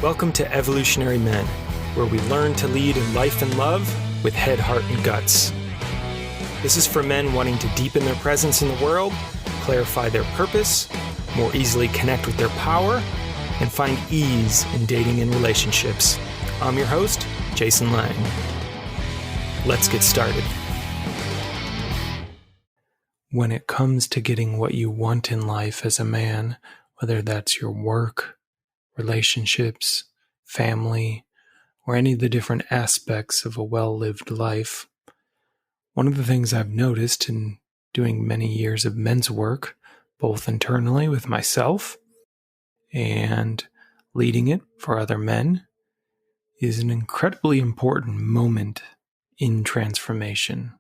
Welcome to Evolutionary Men, where we learn to lead in life and love with head, heart, and guts. This is for men wanting to deepen their presence in the world, clarify their purpose, more easily connect with their power, and find ease in dating and relationships. I'm your host, Jason Lang. Let's get started. When it comes to getting what you want in life as a man, whether that's your work, relationships, family, or any of the different aspects of a well-lived life, one of the things I've noticed in doing many years of men's work, both internally with myself and leading it for other men, is an incredibly important moment in transformation.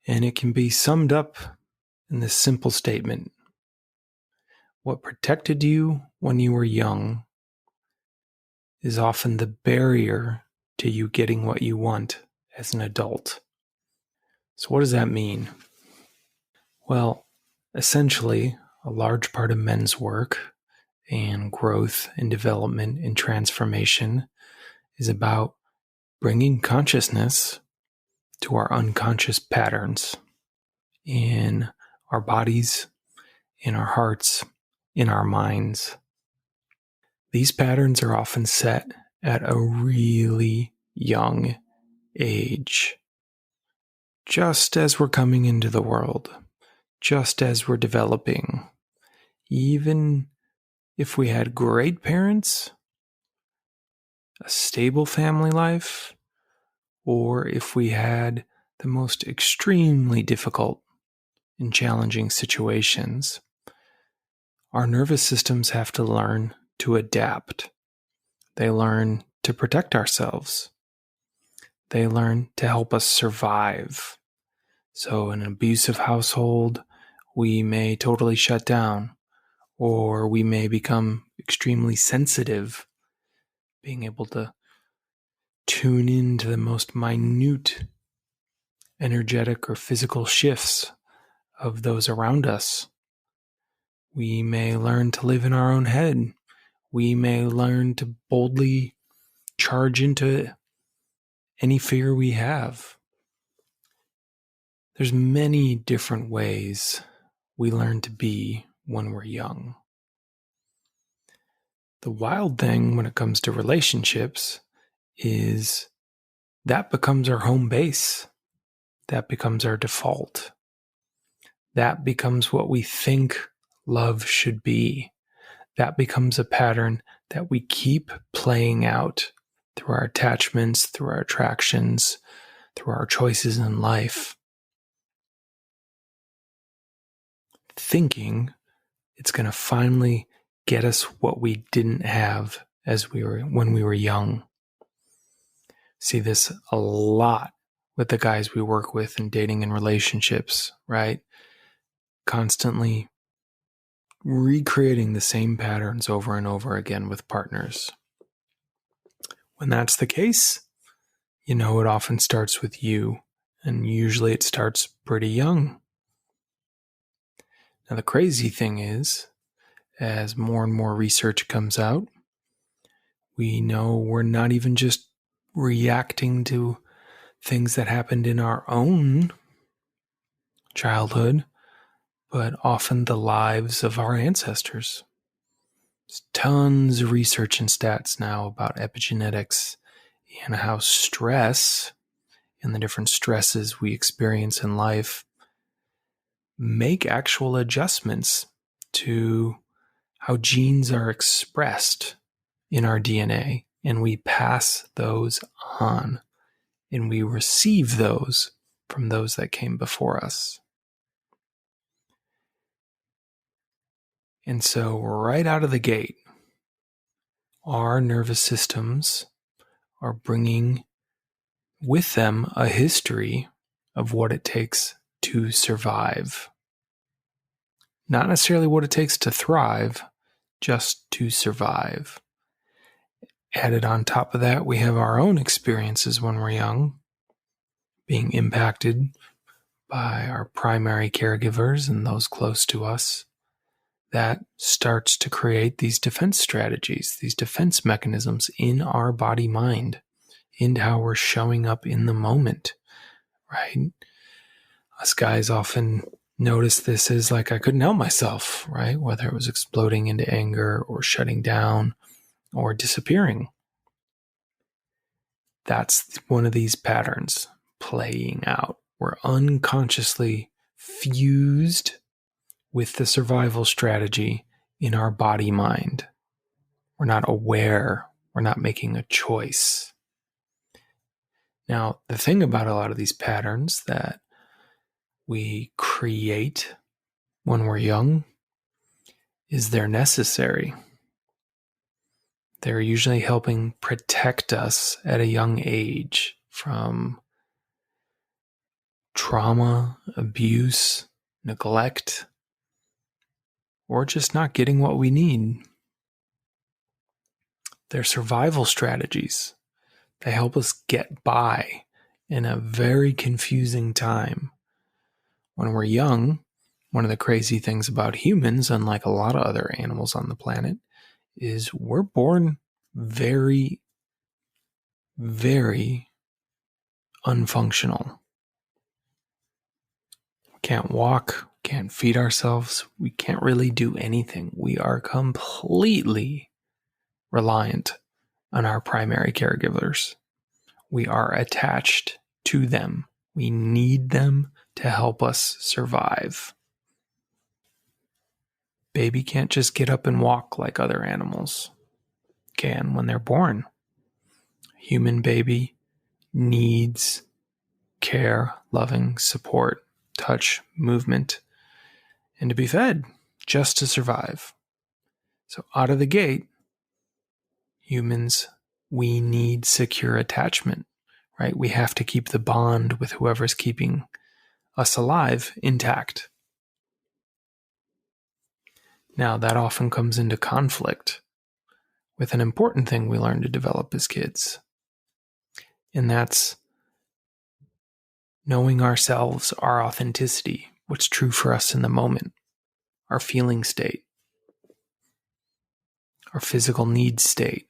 And it can be summed up in this simple statement: what protected you when you were young is often the barrier to you getting what you want as an adult. So what does that mean? Well, essentially, a large part of men's work and growth and development and transformation is about bringing consciousness to our unconscious patterns in our bodies, in our hearts, in our minds. These patterns are often set at a really young age. Just as we're coming into the world, just as we're developing. Even if we had great parents, a stable family life, or if we had the most extremely difficult and challenging situations, our nervous systems have to learn to adapt. They learn to protect ourselves. They learn to help us survive. So in an abusive household, we may totally shut down, or we may become extremely sensitive, being able to tune into the most minute energetic or physical shifts of those around us. We may learn to live in our own head. We may learn to boldly charge into any fear we have. There's many different ways we learn to be when we're young. The wild thing when it comes to relationships is that becomes our home base. That becomes our default. That becomes what we think love should be. That becomes a pattern that we keep playing out through our attachments, through our attractions, through our choices in life, thinking it's going to finally get us what we didn't have when we were young. See this a lot with the guys we work with in dating and relationships, right? Constantly recreating the same patterns over and over again with partners. When that's the case, it often starts with you, and usually it starts pretty young. Now, the crazy thing is, as more and more research comes out, we know we're not even just reacting to things that happened in our own childhood, but often the lives of our ancestors. There's tons of research and stats now about epigenetics and how stress and the different stresses we experience in life make actual adjustments to how genes are expressed in our DNA, and we pass those on, and we receive those from those that came before us. And so right out of the gate, our nervous systems are bringing with them a history of what it takes to survive. Not necessarily what it takes to thrive, just to survive. Added on top of that, we have our own experiences when we're young, being impacted by our primary caregivers and those close to us. that starts to create these defense strategies, these defense mechanisms in our body mind, in how we're showing up in the moment, right? Us guys often notice this as like I couldn't help myself, right? Whether it was exploding into anger or shutting down or disappearing. That's one of these patterns playing out. We're unconsciously fused with the survival strategy in our body mind. We're not aware. We're not making a choice. Now, the thing about a lot of these patterns that we create when we're young is they're necessary. They're usually helping protect us at a young age from trauma, abuse, neglect, or just not getting what we need. They're survival strategies. They help us get by in a very confusing time. When we're young, one of the crazy things about humans, unlike a lot of other animals on the planet, is we're born very, very unfunctional. We can't walk, can't feed ourselves, we can't really do anything. We are completely reliant on our primary caregivers. We are attached to them. We need them to help us survive. Baby can't just get up and walk like other animals can when they're born. Human baby needs care, loving, support, touch, movement, and to be fed just to survive. So out of the gate, humans, we need secure attachment, right? We have to keep the bond with whoever's keeping us alive intact. Now, that often comes into conflict with an important thing we learn to develop as kids, and that's knowing ourselves, our authenticity, what's true for us in the moment, our feeling state, our physical need state,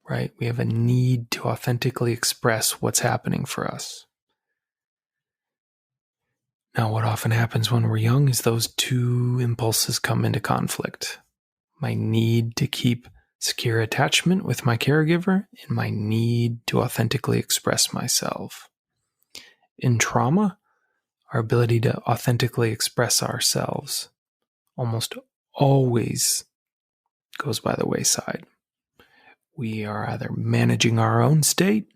right? We have a need to authentically express what's happening for us. Now, what often happens when we're young is those two impulses come into conflict. My need to keep secure attachment with my caregiver and my need to authentically express myself. In trauma, our ability to authentically express ourselves almost always goes by the wayside. We are either managing our own state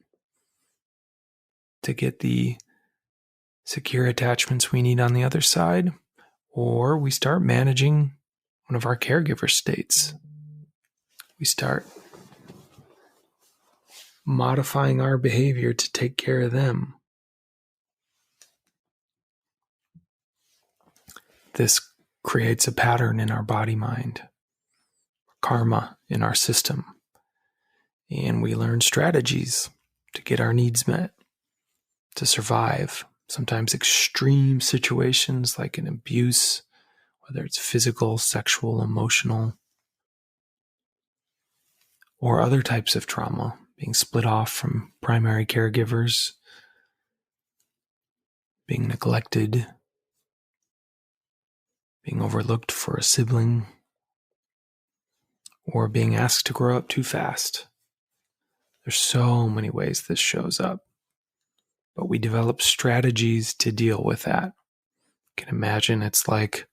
to get the secure attachments we need on the other side, or we start managing one of our caregiver states. We start modifying our behavior to take care of them. This creates a pattern in our body mind, karma in our system, and we learn strategies to get our needs met, to survive sometimes extreme situations like an abuse, whether it's physical, sexual, emotional, or other types of trauma, being split off from primary caregivers, being neglected, being overlooked for a sibling, or being asked to grow up too fast. There's so many ways this shows up, but we develop strategies to deal with that. You can imagine it's like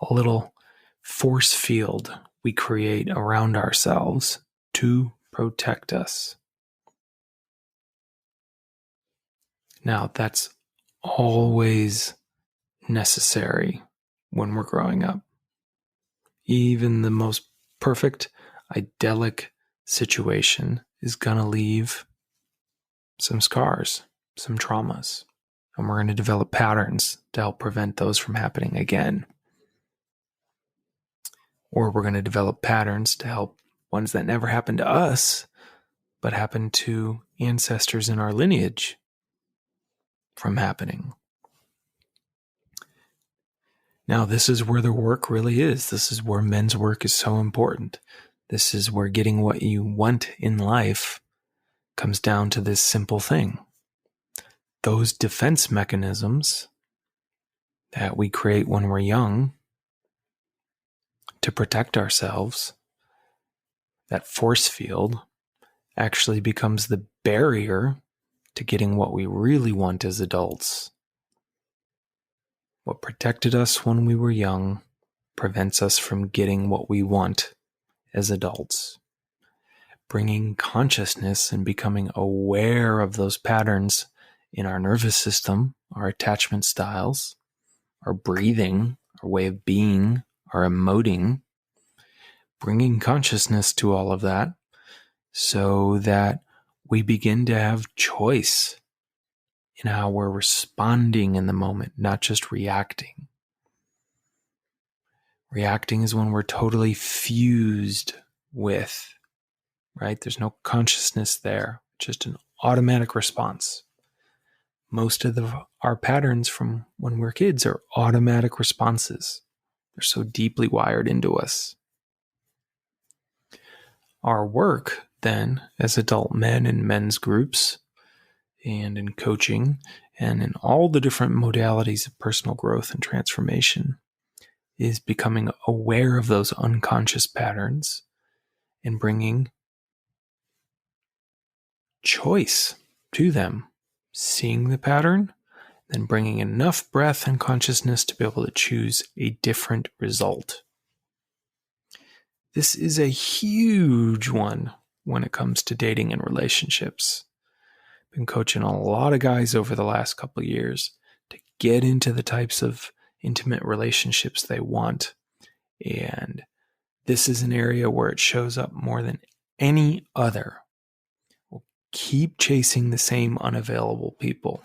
a little force field we create around ourselves to protect us. Now, that's always necessary when we're growing up. Even the most perfect, idyllic situation is going to leave some scars, some traumas, and we're going to develop patterns to help prevent those from happening again. Or we're going to develop patterns to help ones that never happened to us, but happened to ancestors in our lineage from happening. Now, this is where the work really is. This is where men's work is so important. This is where getting what you want in life comes down to this simple thing. Those defense mechanisms that we create when we're young to protect ourselves, that force field, actually becomes the barrier to getting what we really want as adults. What protected us when we were young prevents us from getting what we want as adults. Bringing consciousness and becoming aware of those patterns in our nervous system, our attachment styles, our breathing, our way of being, our emoting, bringing consciousness to all of that so that we begin to have choice in how we're responding in the moment, not just reacting. Reacting is when we're totally fused with, right? There's no consciousness there, just an automatic response. Most of our patterns from when we're kids are automatic responses. They're so deeply wired into us. Our work then, as adult men in men's groups and in coaching and in all the different modalities of personal growth and transformation, is becoming aware of those unconscious patterns and bringing choice to them. Seeing the pattern, then bringing enough breath and consciousness to be able to choose a different result. This is a huge one when it comes to dating and relationships. Been coaching a lot of guys over the last couple of years to get into the types of intimate relationships they want. And this is an area where it shows up more than any other. We'll keep chasing the same unavailable people,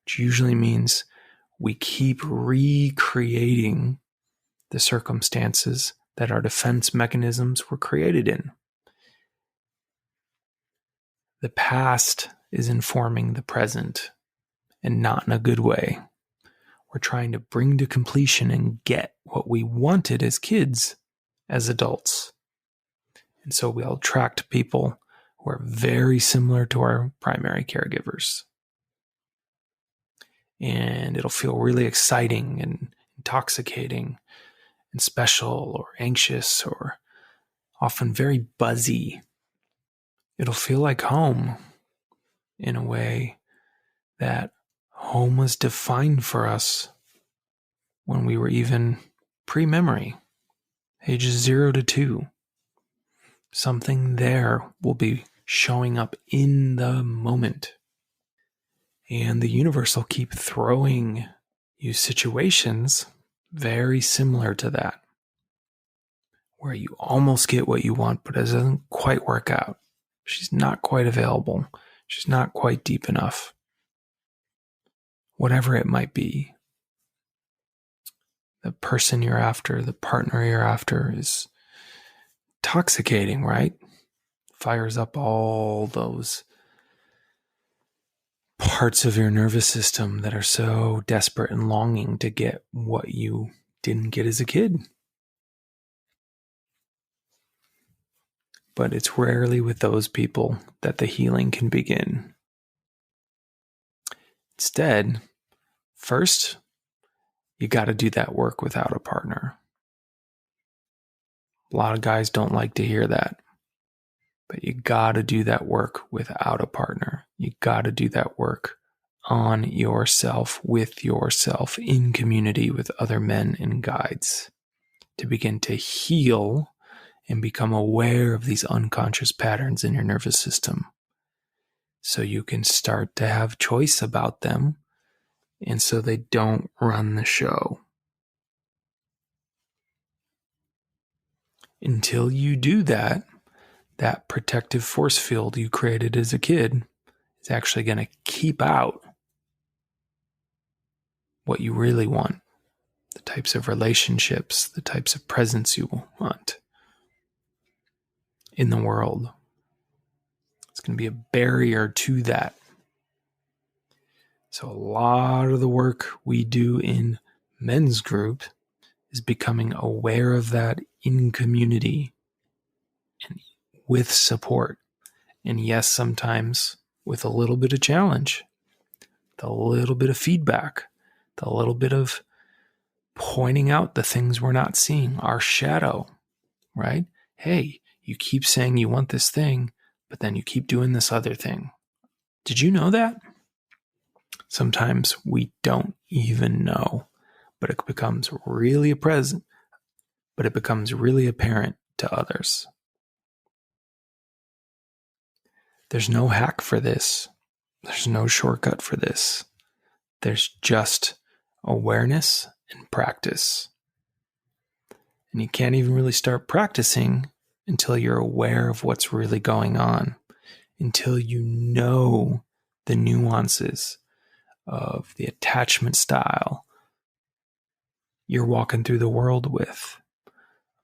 which usually means we keep recreating the circumstances that our defense mechanisms were created in. The past is informing the present, and not in a good way. We're trying to bring to completion and get what we wanted as kids, as adults. And so we'll attract people who are very similar to our primary caregivers. And it'll feel really exciting and intoxicating and special or anxious or often very buzzy. It'll feel like home in a way that home was defined for us when we were even pre-memory, ages 0 to 2. Something there will be showing up in the moment. And the universe will keep throwing you situations very similar to that, where you almost get what you want, but it doesn't quite work out. She's not quite available. She's not quite deep enough. Whatever it might be, the person you're after, the partner you're after is intoxicating, right? Fires up all those parts of your nervous system that are so desperate and longing to get what you didn't get as a kid. But it's rarely with those people that the healing can begin. Instead, first, you got to do that work without a partner. A lot of guys don't like to hear that. But you got to do that work without a partner. You got to do that work on yourself, with yourself, in community with other men and guides, to begin to heal and become aware of these unconscious patterns in your nervous system, so you can start to have choice about them, and so they don't run the show. Until you do that, that protective force field you created as a kid is actually going to keep out what you really want, the types of relationships, the types of presence you want in the world. It's going to be a barrier to that. So a lot of the work we do in Men's group is becoming aware of that in community and with support. And yes, sometimes with a little bit of challenge, a little bit of feedback, a little bit of pointing out the things we're not seeing, our shadow, right? Hey, you keep saying you want this thing, but then you keep doing this other thing. Did you know that? Sometimes we don't even know, but it becomes really apparent to others. There's no hack for this. There's no shortcut for this. There's just awareness and practice. And you can't even really start practicing until you're aware of what's really going on, until you know the nuances of the attachment style you're walking through the world with,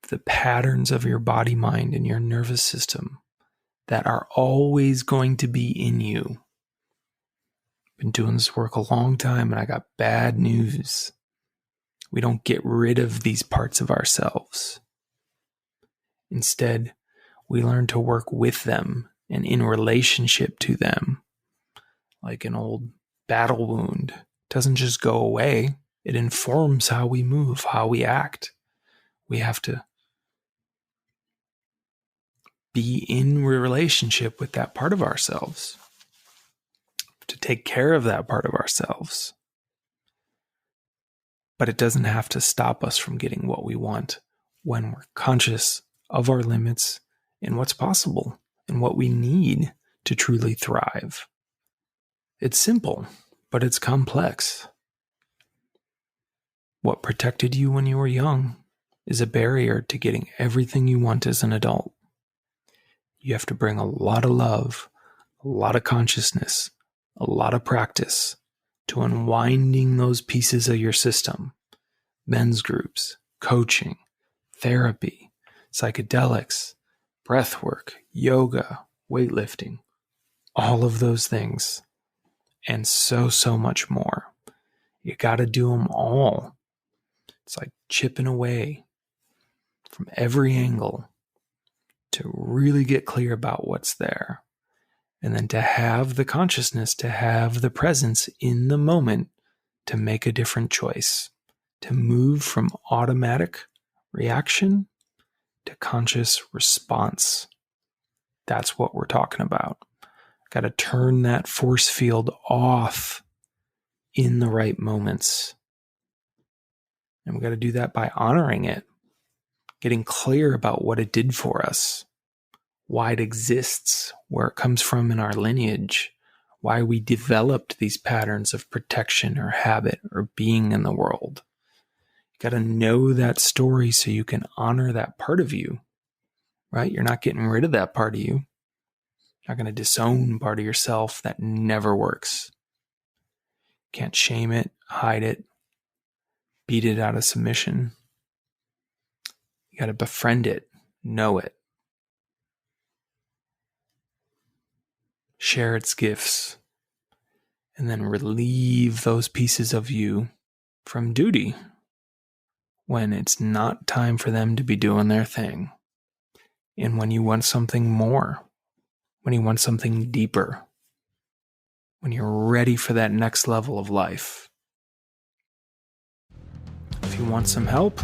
the patterns of your body, mind, and your nervous system that are always going to be in you. Been doing this work a long time, and I got bad news. We don't get rid of these parts of ourselves. Instead, we learn to work with them and in relationship to them. Like an old battle wound, it doesn't just go away. It informs how we move, how we act. We have to be in relationship with that part of ourselves, to take care of that part of ourselves. But it doesn't have to stop us from getting what we want when we're conscious of our limits and what's possible and what we need to truly thrive. It's simple, but it's complex. What protected you when you were young is a barrier to getting everything you want as an adult. You have to bring a lot of love, a lot of consciousness, a lot of practice to unwinding those pieces of your system. Men's groups, coaching, therapy, psychedelics, breath work, yoga, weightlifting, all of those things, and so much more. You got to do them all. It's like chipping away from every angle to really get clear about what's there. And then to have the consciousness, to have the presence in the moment to make a different choice, to move from automatic reaction to conscious response. That's what we're talking about. Got to turn that force field off in the right moments. And we got to do that by honoring it, getting clear about what it did for us, why it exists, where it comes from in our lineage, why we developed these patterns of protection or habit or being in the world. You got to know that story so you can honor that part of you, right? You're not getting rid of that part of you. You're not going to disown part of yourself. That never works. Can't shame it, hide it, beat it out of submission. You got to befriend it, know it. Share its gifts, and then relieve those pieces of you from duty when it's not time for them to be doing their thing. And when you want something more, when you want something deeper, when you're ready for that next level of life. If you want some help,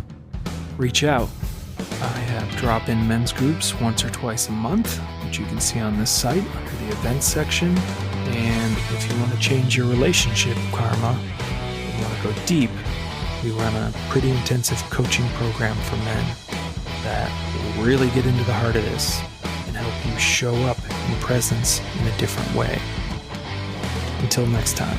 reach out. I have drop-in men's groups once or twice a month, which you can see on this site under the events section. And if you want to change your relationship karma, you want to go deep, we run a pretty intensive coaching program for men that will really get into the heart of this and help you show up in presence in a different way. Until next time.